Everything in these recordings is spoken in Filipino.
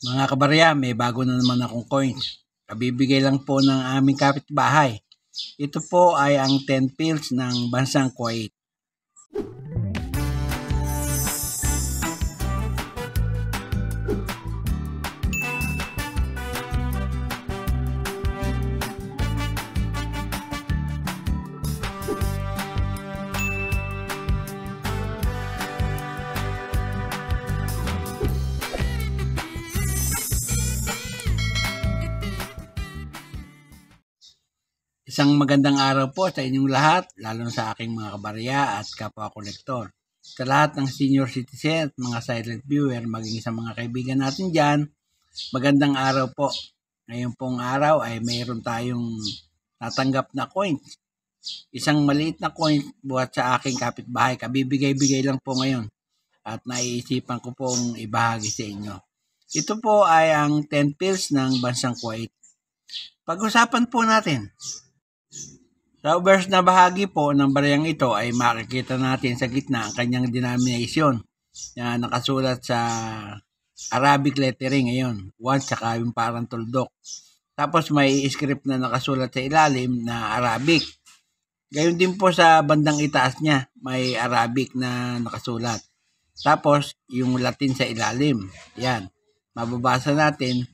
Mga kabarya, may bago na naman akong coins. Kabibigay lang po ng aming kapitbahay. Ito po ay ang 10 pills ng bansang Kuwait. Isang magandang araw po sa inyong lahat, lalo na sa aking mga kabarya at kapwa-kolektor. Sa lahat ng senior citizen at mga silent viewer, maging sa mga kaibigan natin dyan, magandang araw po. Ngayon pong araw ay mayroon tayong natanggap na coins. Isang maliit na coin buhat sa aking kapitbahay. Kabibigay-bigay lang po ngayon at naiisipan ko pong ibahagi sa inyo. Ito po ay ang 10 pills ng bansang Kuwait. Pag-usapan po natin. Sa obverse na bahagi po ng bariyang ito ay makikita natin sa gitna ang kanyang denomination na nakasulat sa Arabic lettering ngayon. 1 tsaka yung parang tuldok. Tapos may script na nakasulat sa ilalim na Arabic. Gayon din po sa bandang itaas niya may Arabic na nakasulat. Tapos yung Latin sa ilalim. Yan. Mababasa natin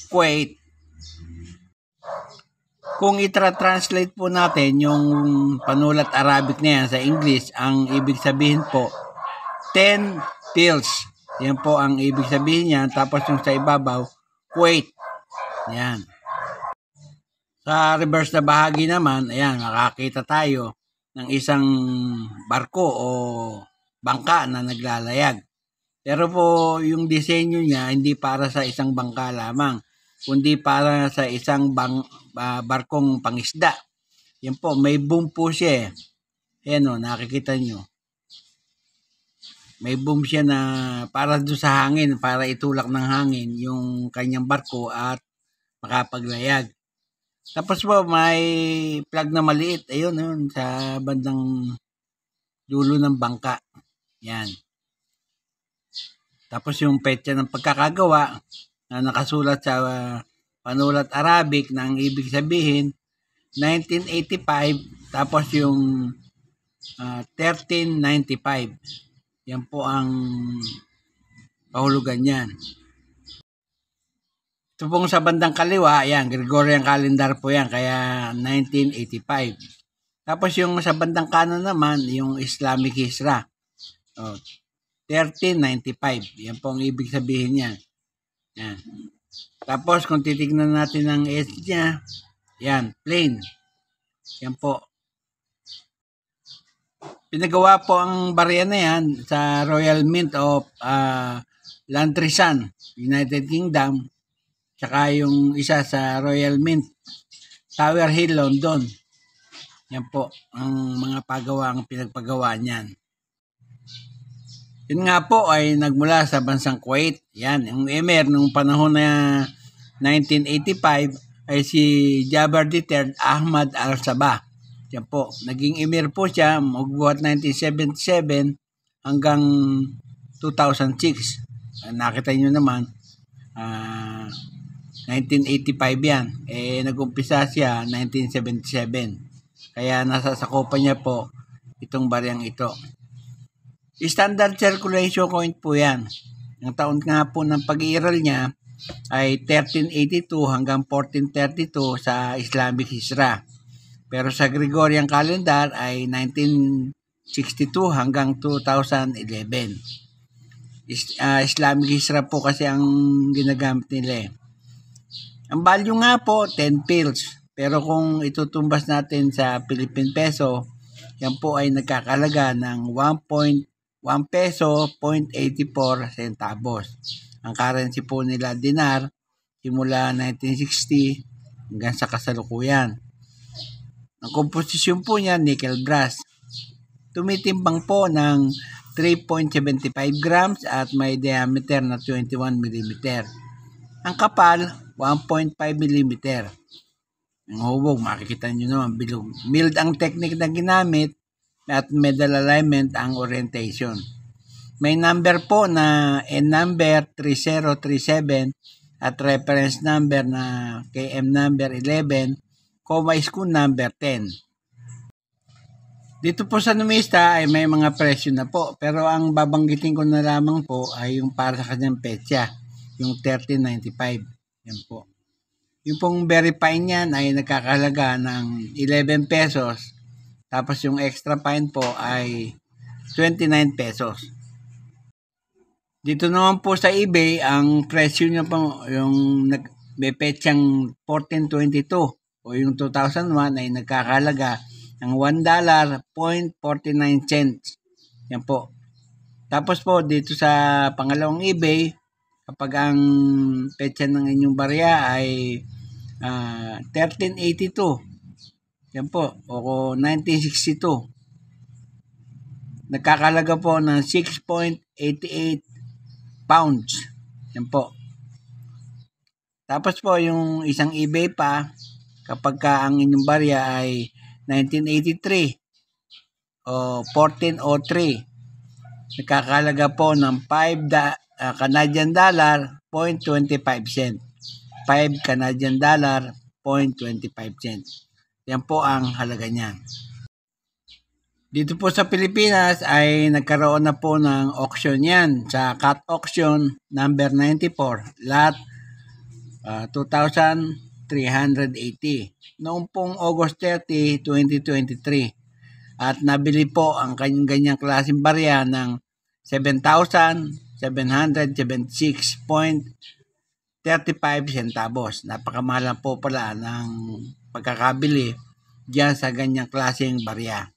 Kuwait. Kung itra-translate po natin yung panulat Arabic na yan sa English, ang ibig sabihin po, 10 pills. Yan po ang ibig sabihin niyan. Tapos yung sa ibabaw, Kuwait. Yan. Sa reverse na bahagi naman, ayan, makakita tayo ng isang barko o bangka na naglalayag. Pero po yung disenyo niya, hindi para sa isang bangka lamang, kundi para sa isang barkong pangisda. Yan po, may boom po siya. Ayan o, nakikita nyo. May boom siya na para doon sa hangin, para itulak ng hangin yung kanyang barko at makapaglayag. Tapos po, may plug na maliit. Ayun, sa bandang dulo ng bangka. Yan. Tapos yung petsa ng pagkakagawa na nakasulat sa panulat Arabic na ang ibig sabihin 1985, tapos yung 1395. Yan po ang kahulugan niyan. Ito pong sa bandang kaliwa, yan, Gregorian calendar po yan, kaya 1985. Tapos yung sa bandang kanan naman, yung Islamic Hijra. 1395. Yan po ang ibig sabihin niya. Yan. Tapos kung titignan natin ang edge niya, yan, plain. Yan po. Pinagawa po ang barya na yan sa Royal Mint of Lantrisan, United Kingdom. Tsaka yung isa sa Royal Mint, Tower Hill, London. Yan po ang mga ang pinagpagawa niyan. Yun nga po ay nagmula sa bansang Kuwait. Yan, yung emir nung panahon na 1985 ay si Jaber III Ahmad Al-Sabah. Yan po, naging emir po siya magbuhat 1977 hanggang 2006. Nakita nyo naman, 1985 yan. Nag-umpisa siya 1977. Kaya nasa sakupan niya po itong bariyang ito. Standard circulation coin po yan. Ang taon nga po ng pag-iiral niya ay 1382 hanggang 1432 sa Islamic Hijra. Pero sa Gregorian calendar ay 1962 hanggang 2011. Islamic Hijra po kasi ang ginagamit nila. Ang value nga po, 10 pills. Pero kung itutumbas natin sa Philippine peso, yan po ay nagkakalaga ng 1 peso 0.84 centavos. Ang currency po nila dinar simula 1960 hanggang sa kasalukuyan. Ang komposisyon po niya nickel brass. Tumitimbang po ng 3.75 grams at may diameter na 21 mm. Ang kapal 1.5 mm. Ang hubog, makikita nyo naman bilog. Milled ang technique na ginamit at medal alignment ang orientation. May number po na N number 3037 at reference number na KM number 11, school number 10. Dito po sa numista ay may mga presyo na po, pero ang babanggitin ko na lamang po ay yung para sa kanyang petsa, yung 1395. Yan po. Yung pong very fine yan ay nagkakahalaga ng 11 pesos, tapos yung extra fine po ay 29 pesos. Dito naman po sa eBay, ang presyo niya po, yung may petsang 1422 o yung 2001 ay nagkakahalaga ng $1.49. Yan po. Tapos po, dito sa pangalawang eBay, kapag ang petsa ng inyong barya ay 1382. Yan po. O 1962. Nagkakalaga po ng 6.88 pounds. Yan po. Tapos po, yung isang eBay pa, kapag ang inyong barya ay 1983 o 1403, nagkakalaga po ng Canadian dollar 0.25 cent. 5 Canadian dollar 0.25 cent. Yan po ang halaga niya. Dito po sa Pilipinas ay nagkaroon na po ng auction yan sa Cat Auction number 94, lot 2,380 noong pong August 30, 2023. At nabili po ang kanyang klaseng barya ng 7,776.35 centavos. Napakamahal po pala ng pagkakabili diyan sa ganyang klaseng barya.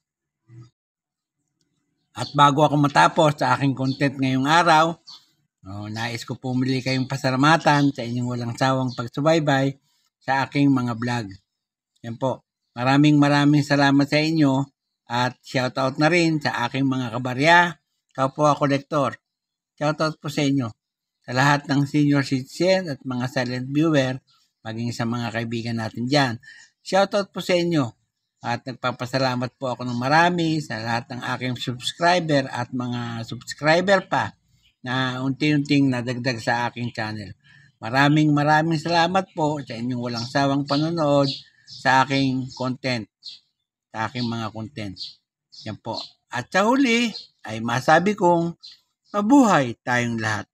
At bago ako matapos sa aking content ngayong araw, nais ko pumili kayong pasalamatan sa inyong walang sawang pagsubaybay sa aking mga vlog. Yan po. Maraming salamat sa inyo at shoutout na rin sa aking mga kabarya, kapwa kolektor. Shoutout po sa inyo. Sa lahat ng senior citizen at mga silent viewer, maging sa mga kaibigan natin dyan. Shoutout po sa inyo. At nagpapasalamat po ako ng marami sa lahat ng aking subscriber at mga subscriber pa na unti-unting nadagdag sa aking channel. Maraming salamat po sa inyong walang sawang panonood sa aking content, sa aking mga content. Yan po. At sa huli ay masabi kong mabuhay tayong lahat.